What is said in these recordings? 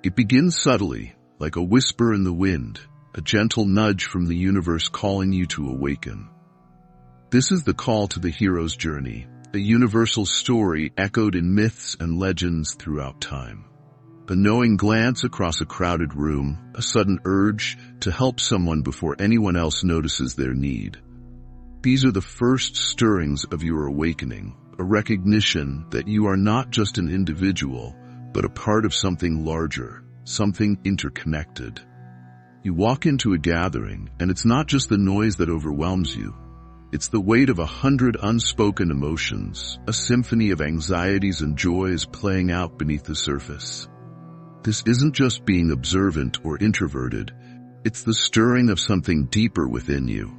It begins subtly, like a whisper in the wind, a gentle nudge from the universe calling you to awaken. This is the call to the hero's journey, a universal story echoed in myths and legends throughout time. A knowing glance across a crowded room, a sudden urge to help someone before anyone else notices their need. These are the first stirrings of your awakening, a recognition that you are not just an individual, but a part of something larger, something interconnected. You walk into a gathering, and it's not just the noise that overwhelms you. It's the weight of 100 unspoken emotions, a symphony of anxieties and joys playing out beneath the surface. This isn't just being observant or introverted, it's the stirring of something deeper within you.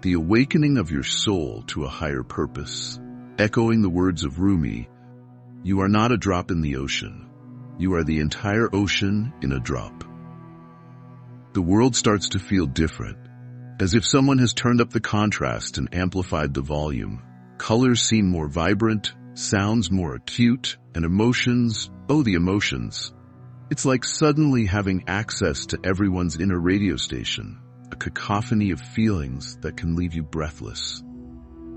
The awakening of your soul to a higher purpose. Echoing the words of Rumi, "You are not a drop in the ocean. You are the entire ocean in a drop." The world starts to feel different, as if someone has turned up the contrast and amplified the volume. Colors seem more vibrant, sounds more acute, and emotions, the emotions. It's like suddenly having access to everyone's inner radio station, a cacophony of feelings that can leave you breathless.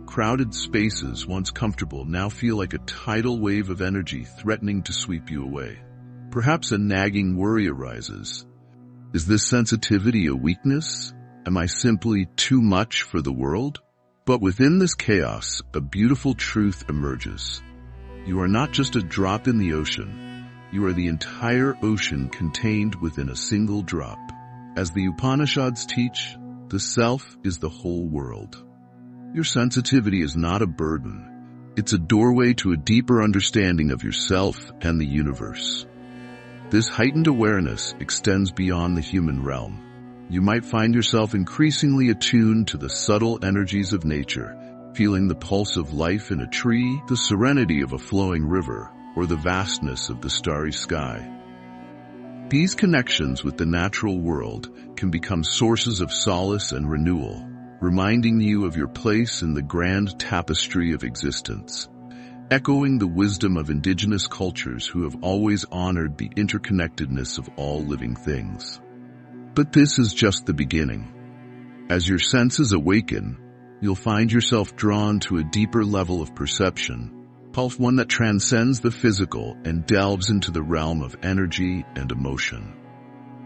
Crowded spaces, once comfortable, now feel like a tidal wave of energy threatening to sweep you away. Perhaps a nagging worry arises. Is this sensitivity a weakness? Am I simply too much for the world? But within this chaos, a beautiful truth emerges. You are not just a drop in the ocean. You are the entire ocean contained within a single drop. As the Upanishads teach, the self is the whole world. Your sensitivity is not a burden. It's a doorway to a deeper understanding of yourself and the universe. This heightened awareness extends beyond the human realm. You might find yourself increasingly attuned to the subtle energies of nature, feeling the pulse of life in a tree, the serenity of a flowing river, or the vastness of the starry sky. These connections with the natural world can become sources of solace and renewal, reminding you of your place in the grand tapestry of existence, echoing the wisdom of indigenous cultures who have always honored the interconnectedness of all living things. But this is just the beginning. As your senses awaken, you'll find yourself drawn to a deeper level of perception, one that transcends the physical and delves into the realm of energy and emotion.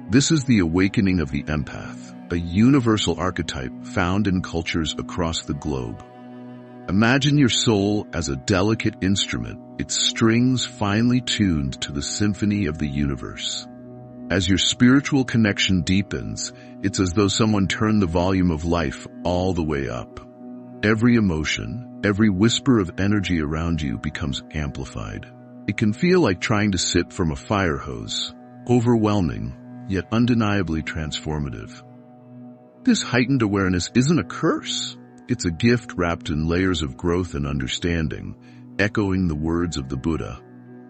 This is the awakening of the empath, a universal archetype found in cultures across the globe. Imagine your soul as a delicate instrument, its strings finely tuned to the symphony of the universe. As your spiritual connection deepens, it's as though someone turned the volume of life all the way up. Every emotion, every whisper of energy around you becomes amplified. It can feel like trying to sip from a fire hose, overwhelming, yet undeniably transformative. This heightened awareness isn't a curse. It's a gift wrapped in layers of growth and understanding, echoing the words of the Buddha.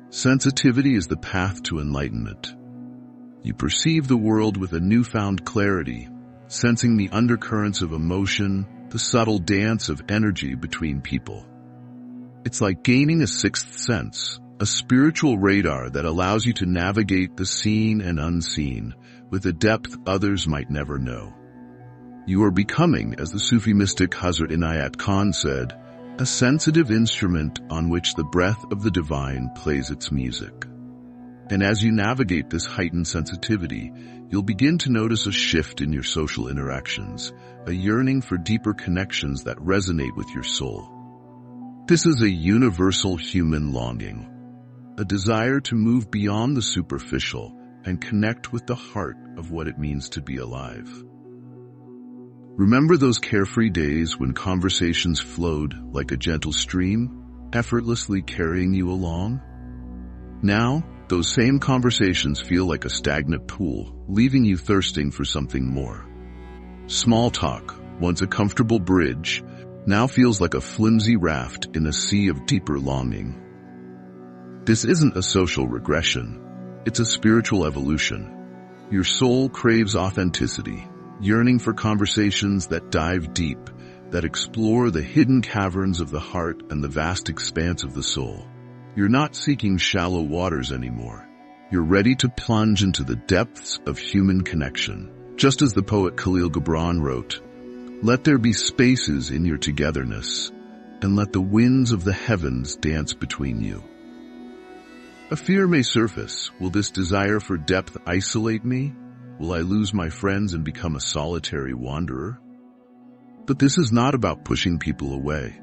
Sensitivity is the path to enlightenment. You perceive the world with a newfound clarity, sensing the undercurrents of emotion, the subtle dance of energy between people. It's like gaining a sixth sense, a spiritual radar that allows you to navigate the seen and unseen with a depth others might never know. You are becoming, as the Sufi mystic Hazrat Inayat Khan said, a sensitive instrument on which the breath of the divine plays its music. And as you navigate this heightened sensitivity, you'll begin to notice a shift in your social interactions, a yearning for deeper connections that resonate with your soul. This is a universal human longing, a desire to move beyond the superficial and connect with the heart of what it means to be alive. Remember those carefree days when conversations flowed like a gentle stream, effortlessly carrying you along? Now, those same conversations feel like a stagnant pool, leaving you thirsting for something more. Small talk, once a comfortable bridge, now feels like a flimsy raft in a sea of deeper longing. This isn't a social regression. It's a spiritual evolution. Your soul craves authenticity, yearning for conversations that dive deep, that explore the hidden caverns of the heart and the vast expanse of the soul. You're not seeking shallow waters anymore. You're ready to plunge into the depths of human connection. Just as the poet Khalil Gibran wrote, "Let there be spaces in your togetherness, and let the winds of the heavens dance between you." A fear may surface. Will this desire for depth isolate me? Will I lose my friends and become a solitary wanderer? But this is not about pushing people away.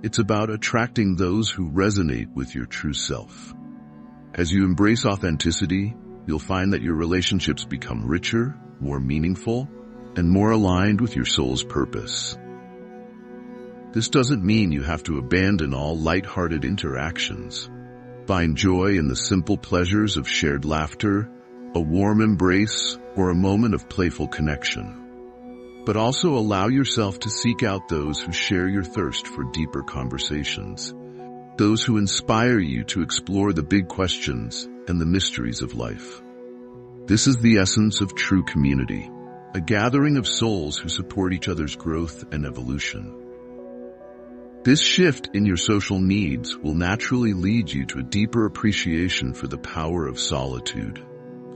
It's about attracting those who resonate with your true self. As you embrace authenticity, you'll find that your relationships become richer, more meaningful, and more aligned with your soul's purpose. This doesn't mean you have to abandon all light-hearted interactions. Find joy in the simple pleasures of shared laughter, a warm embrace, or a moment of playful connection. But also allow yourself to seek out those who share your thirst for deeper conversations, those who inspire you to explore the big questions and the mysteries of life. This is the essence of true community, a gathering of souls who support each other's growth and evolution. This shift in your social needs will naturally lead you to a deeper appreciation for the power of solitude,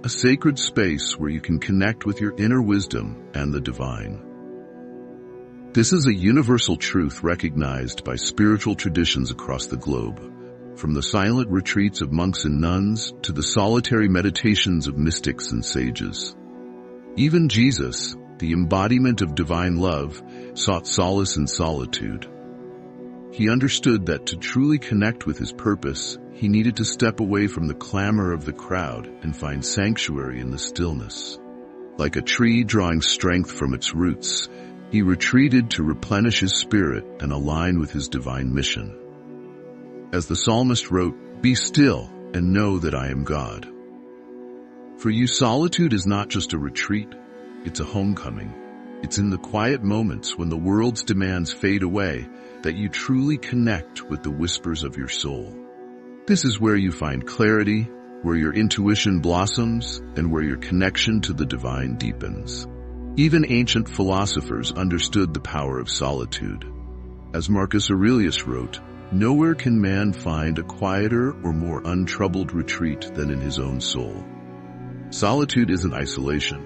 a sacred space where you can connect with your inner wisdom and the divine. This is a universal truth recognized by spiritual traditions across the globe, from the silent retreats of monks and nuns to the solitary meditations of mystics and sages. Even Jesus, the embodiment of divine love, sought solace in solitude. He understood that to truly connect with his purpose, he needed to step away from the clamor of the crowd and find sanctuary in the stillness. Like a tree drawing strength from its roots, he retreated to replenish his spirit and align with his divine mission. As the psalmist wrote, "Be still and know that I am God." For you, solitude is not just a retreat, it's a homecoming. It's in the quiet moments when the world's demands fade away that you truly connect with the whispers of your soul. This is where you find clarity, where your intuition blossoms, and where your connection to the divine deepens. Even ancient philosophers understood the power of solitude. As Marcus Aurelius wrote, "Nowhere can man find a quieter or more untroubled retreat than in his own soul." Solitude isn't isolation.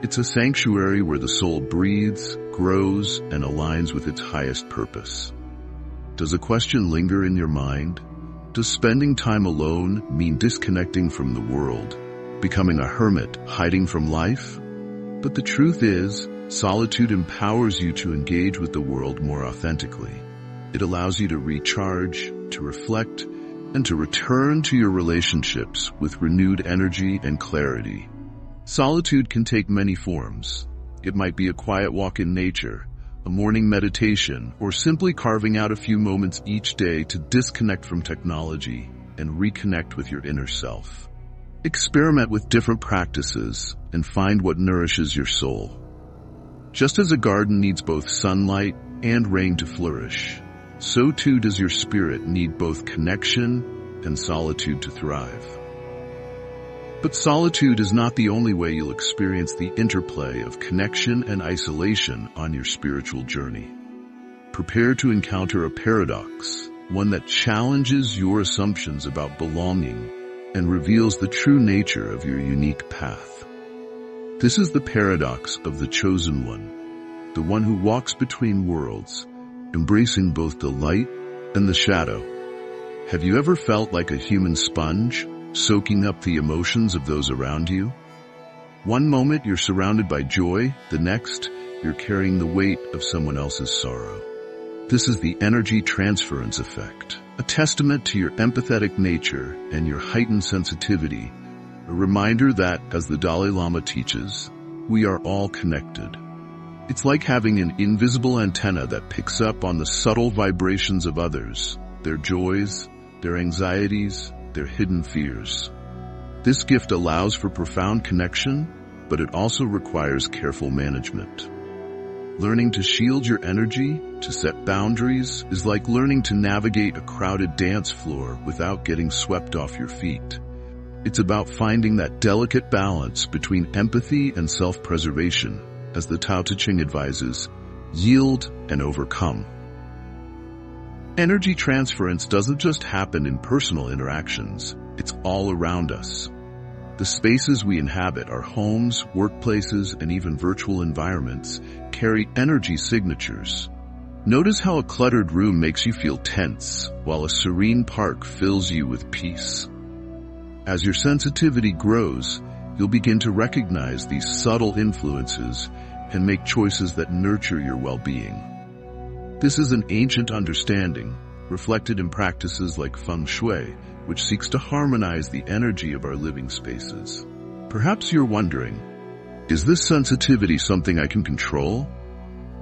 It's a sanctuary where the soul breathes, grows, and aligns with its highest purpose. Does a question linger in your mind? Does spending time alone mean disconnecting from the world, becoming a hermit, hiding from life? But the truth is, solitude empowers you to engage with the world more authentically. It allows you to recharge, to reflect, and to return to your relationships with renewed energy and clarity. Solitude can take many forms. It might be a quiet walk in nature, a morning meditation, or simply carving out a few moments each day to disconnect from technology and reconnect with your inner self. Experiment with different practices and find what nourishes your soul. Just as a garden needs both sunlight and rain to flourish, so too does your spirit need both connection and solitude to thrive. But solitude is not the only way you'll experience the interplay of connection and isolation on your spiritual journey. Prepare to encounter a paradox, one that challenges your assumptions about belonging and reveals the true nature of your unique path. This is the paradox of the chosen one, the one who walks between worlds, embracing both the light and the shadow. Have you ever felt like a human sponge, soaking up the emotions of those around you? One moment you're surrounded by joy, the next you're carrying the weight of someone else's sorrow. This is the energy transference effect, a testament to your empathetic nature and your heightened sensitivity, a reminder that, as the Dalai Lama teaches, we are all connected. It's like having an invisible antenna that picks up on the subtle vibrations of others, their joys, their anxieties, their hidden fears. This gift allows for profound connection, but it also requires careful management. Learning to shield your energy, to set boundaries, is like learning to navigate a crowded dance floor without getting swept off your feet. It's about finding that delicate balance between empathy and self-preservation, as the Tao Te Ching advises, yield and overcome. Energy transference doesn't just happen in personal interactions, it's all around us. The spaces we inhabit, our homes, workplaces, and even virtual environments, carry energy signatures. Notice how a cluttered room makes you feel tense, while a serene park fills you with peace. As your sensitivity grows, you'll begin to recognize these subtle influences and make choices that nurture your well-being. This is an ancient understanding, reflected in practices like feng shui, which seeks to harmonize the energy of our living spaces. Perhaps you're wondering, is this sensitivity something I can control?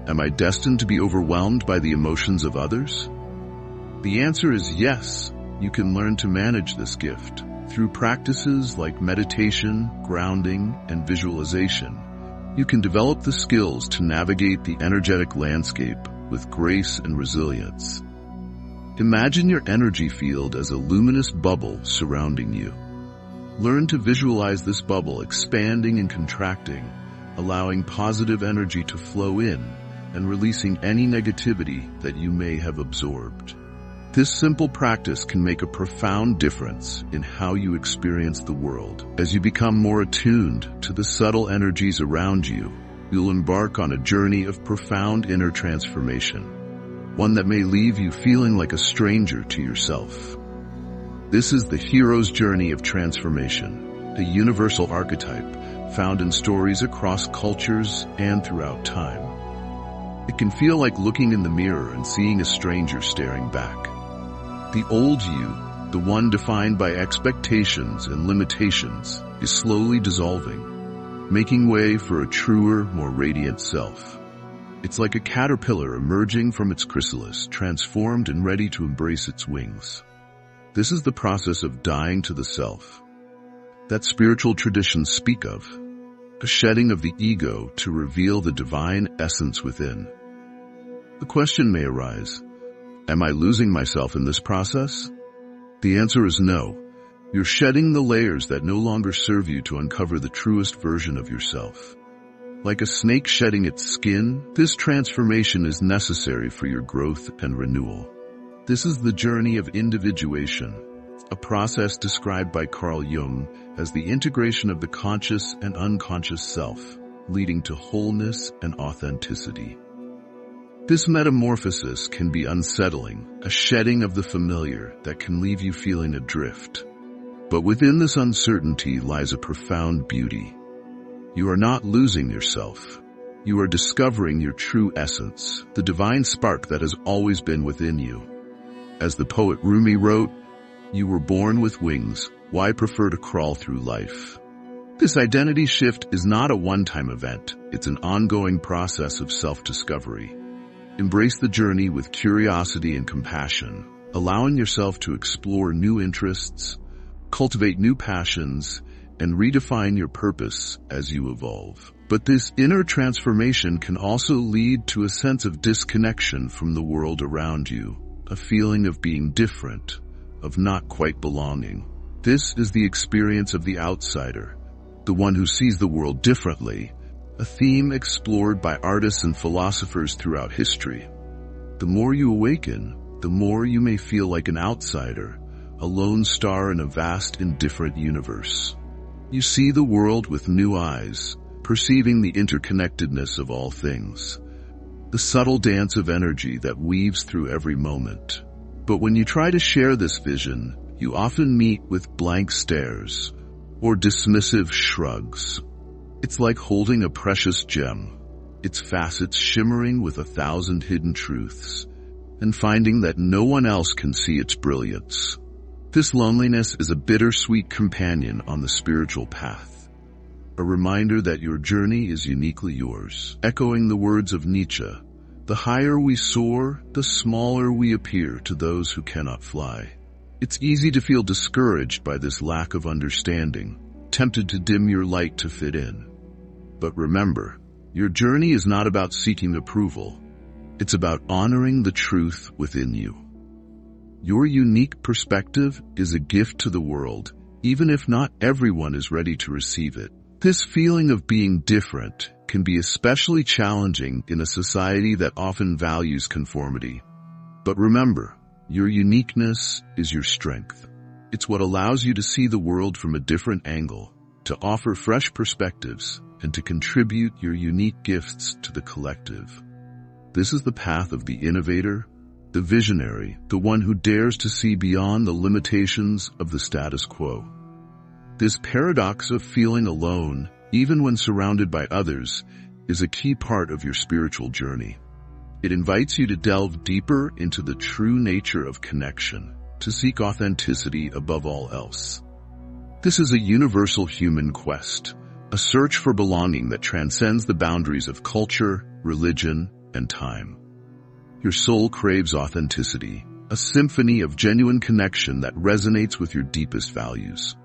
Am I destined to be overwhelmed by the emotions of others? The answer is yes. You can learn to manage this gift. Through practices like meditation, grounding, and visualization, you can develop the skills to navigate the energetic landscape with grace and resilience. Imagine your energy field as a luminous bubble surrounding you. Learn to visualize this bubble expanding and contracting, allowing positive energy to flow in and releasing any negativity that you may have absorbed. This simple practice can make a profound difference in how you experience the world. As you become more attuned to the subtle energies around you, you'll embark on a journey of profound inner transformation, one that may leave you feeling like a stranger to yourself. This is the hero's journey of transformation, a universal archetype found in stories across cultures and throughout time. It can feel like looking in the mirror and seeing a stranger staring back. The old you, the one defined by expectations and limitations, is slowly dissolving, making way for a truer, more radiant self. It's like a caterpillar emerging from its chrysalis, transformed and ready to embrace its wings. This is the process of dying to the self that spiritual traditions speak of, a shedding of the ego to reveal the divine essence within. The question may arise, am I losing myself in this process? The answer is no. You're shedding the layers that no longer serve you to uncover the truest version of yourself. Like a snake shedding its skin, this transformation is necessary for your growth and renewal. This is the journey of individuation, a process described by Carl Jung as the integration of the conscious and unconscious self, leading to wholeness and authenticity. This metamorphosis can be unsettling, a shedding of the familiar that can leave you feeling adrift. But within this uncertainty lies a profound beauty. You are not losing yourself. You are discovering your true essence, the divine spark that has always been within you. As the poet Rumi wrote, "You were born with wings, why prefer to crawl through life?" This identity shift is not a one-time event. It's an ongoing process of self-discovery. Embrace the journey with curiosity and compassion, allowing yourself to explore new interests, cultivate new passions, and redefine your purpose as you evolve. But this inner transformation can also lead to a sense of disconnection from the world around you, a feeling of being different, of not quite belonging. This is the experience of the outsider, the one who sees the world differently, a theme explored by artists and philosophers throughout history. The more you awaken, the more you may feel like an outsider, a lone star in a vast, indifferent universe. You see the world with new eyes, perceiving the interconnectedness of all things, the subtle dance of energy that weaves through every moment. But when you try to share this vision, you often meet with blank stares or dismissive shrugs. It's like holding a precious gem, its facets shimmering with 1,000 hidden truths, and finding that no one else can see its brilliance. This loneliness is a bittersweet companion on the spiritual path, a reminder that your journey is uniquely yours. Echoing the words of Nietzsche, "The higher we soar, the smaller we appear to those who cannot fly." It's easy to feel discouraged by this lack of understanding, tempted to dim your light to fit in. But remember, your journey is not about seeking approval. It's about honoring the truth within you. Your unique perspective is a gift to the world, even if not everyone is ready to receive it. This feeling of being different can be especially challenging in a society that often values conformity. But remember, your uniqueness is your strength. It's what allows you to see the world from a different angle, to offer fresh perspectives, and to contribute your unique gifts to the collective. This is the path of the innovator, the visionary, the one who dares to see beyond the limitations of the status quo. This paradox of feeling alone, even when surrounded by others, is a key part of your spiritual journey. It invites you to delve deeper into the true nature of connection, to seek authenticity above all else. This is a universal human quest, a search for belonging that transcends the boundaries of culture, religion, and time. Your soul craves authenticity, a symphony of genuine connection that resonates with your deepest values.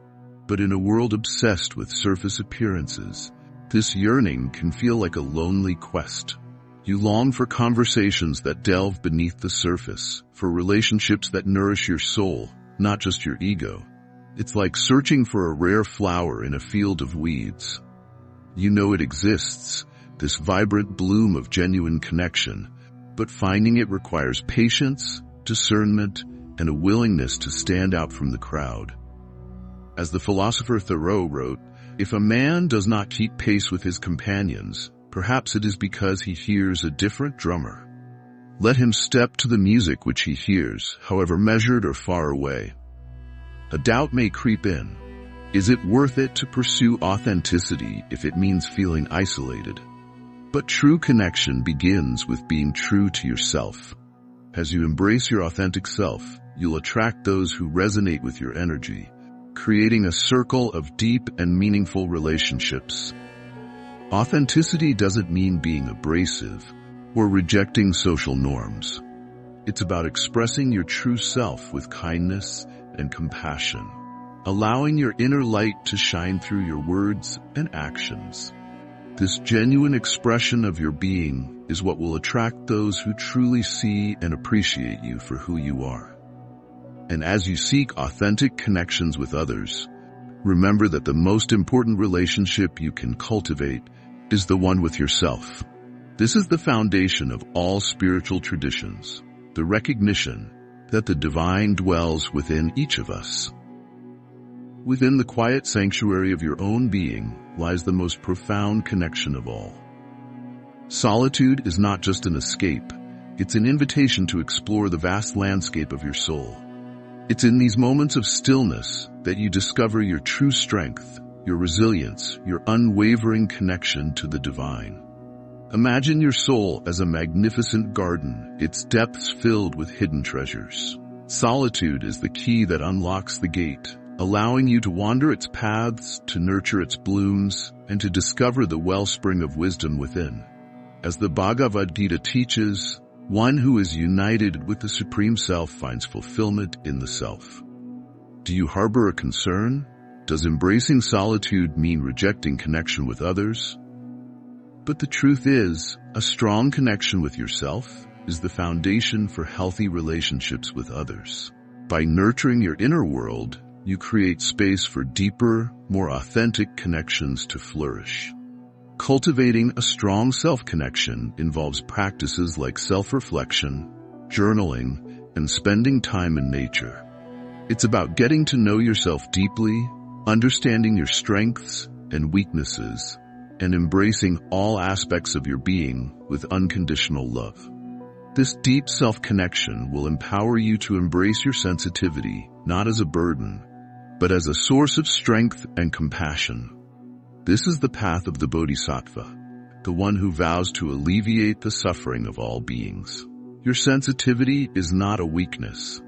But in a world obsessed with surface appearances, this yearning can feel like a lonely quest. You long for conversations that delve beneath the surface, for relationships that nourish your soul, not just your ego. It's like searching for a rare flower in a field of weeds. You know it exists, this vibrant bloom of genuine connection, but finding it requires patience, discernment, and a willingness to stand out from the crowd. As the philosopher Thoreau wrote, "If a man does not keep pace with his companions, perhaps it is because he hears a different drummer. Let him step to the music which he hears, however measured or far away." A doubt may creep in. Is it worth it to pursue authenticity if it means feeling isolated? But true connection begins with being true to yourself. As you embrace your authentic self, you'll attract those who resonate with your energy, creating a circle of deep and meaningful relationships. Authenticity doesn't mean being abrasive or rejecting social norms. It's about expressing your true self with kindness and compassion, allowing your inner light to shine through your words and actions. This genuine expression of your being is what will attract those who truly see and appreciate you for who you are. And as you seek authentic connections with others, remember that the most important relationship you can cultivate is the one with yourself. This is the foundation of all spiritual traditions, the recognition that the divine dwells within each of us. Within the quiet sanctuary of your own being lies the most profound connection of all. Solitude is not just an escape, it's an invitation to explore the vast landscape of your soul. It's in these moments of stillness that you discover your true strength, your resilience, your unwavering connection to the divine. Imagine your soul as a magnificent garden, its depths filled with hidden treasures. Solitude is the key that unlocks the gate, allowing you to wander its paths, to nurture its blooms, and to discover the wellspring of wisdom within. As the Bhagavad Gita teaches, one who is united with the Supreme Self finds fulfillment in the self. Do you harbor a concern? Does embracing solitude mean rejecting connection with others? But the truth is, a strong connection with yourself is the foundation for healthy relationships with others. By nurturing your inner world, you create space for deeper, more authentic connections to flourish. Cultivating a strong self-connection involves practices like self-reflection, journaling, and spending time in nature. It's about getting to know yourself deeply, understanding your strengths and weaknesses, and embracing all aspects of your being with unconditional love. This deep self-connection will empower you to embrace your sensitivity, not as a burden, but as a source of strength and compassion. This is the path of the Bodhisattva, the one who vows to alleviate the suffering of all beings. Your sensitivity is not a weakness.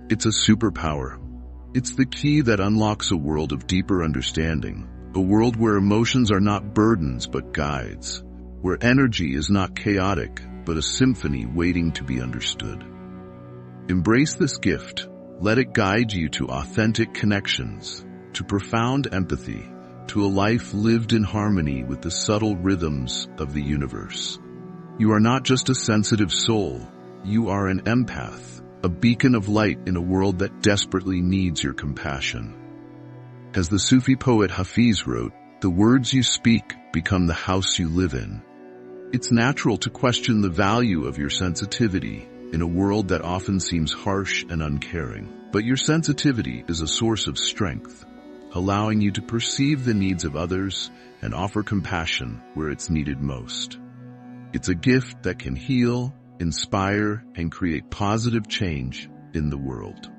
It's a superpower. It's the key that unlocks a world of deeper understanding, a world where emotions are not burdens but guides, where energy is not chaotic but a symphony waiting to be understood. Embrace this gift. Let it guide you to authentic connections, to profound empathy, to a life lived in harmony with the subtle rhythms of the universe. You are not just a sensitive soul, you are an empath, a beacon of light in a world that desperately needs your compassion. As the Sufi poet Hafiz wrote, "The words you speak become the house you live in." It's natural to question the value of your sensitivity in a world that often seems harsh and uncaring. But your sensitivity is a source of strength. allowing you to perceive the needs of others and offer compassion where it's needed most. It's a gift that can heal, inspire, and create positive change in the world.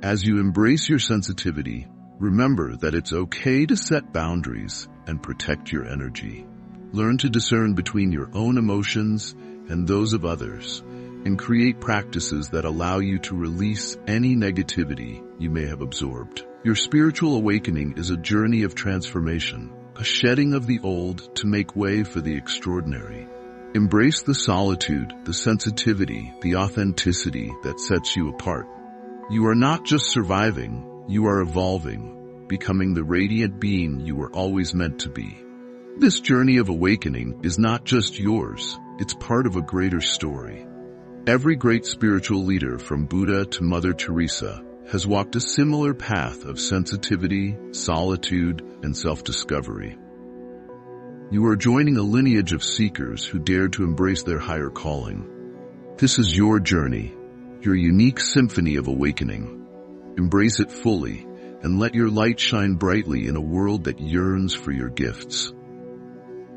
As you embrace your sensitivity, remember that it's okay to set boundaries and protect your energy. Learn to discern between your own emotions and those of others, and create practices that allow you to release any negativity you may have absorbed. Your spiritual awakening is a journey of transformation, a shedding of the old to make way for the extraordinary. Embrace the solitude, the sensitivity, the authenticity that sets you apart. You are not just surviving, you are evolving, becoming the radiant being you were always meant to be. This journey of awakening is not just yours, it's part of a greater story. Every great spiritual leader from Buddha to Mother Teresa has walked a similar path of sensitivity, solitude, and self-discovery. You are joining a lineage of seekers who dared to embrace their higher calling. This is your journey, your unique symphony of awakening. Embrace it fully and let your light shine brightly in a world that yearns for your gifts.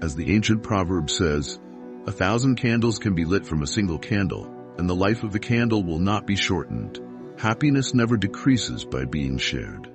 As the ancient proverb says, 1,000 candles can be lit from a single candle, and the life of the candle will not be shortened. Happiness never decreases by being shared.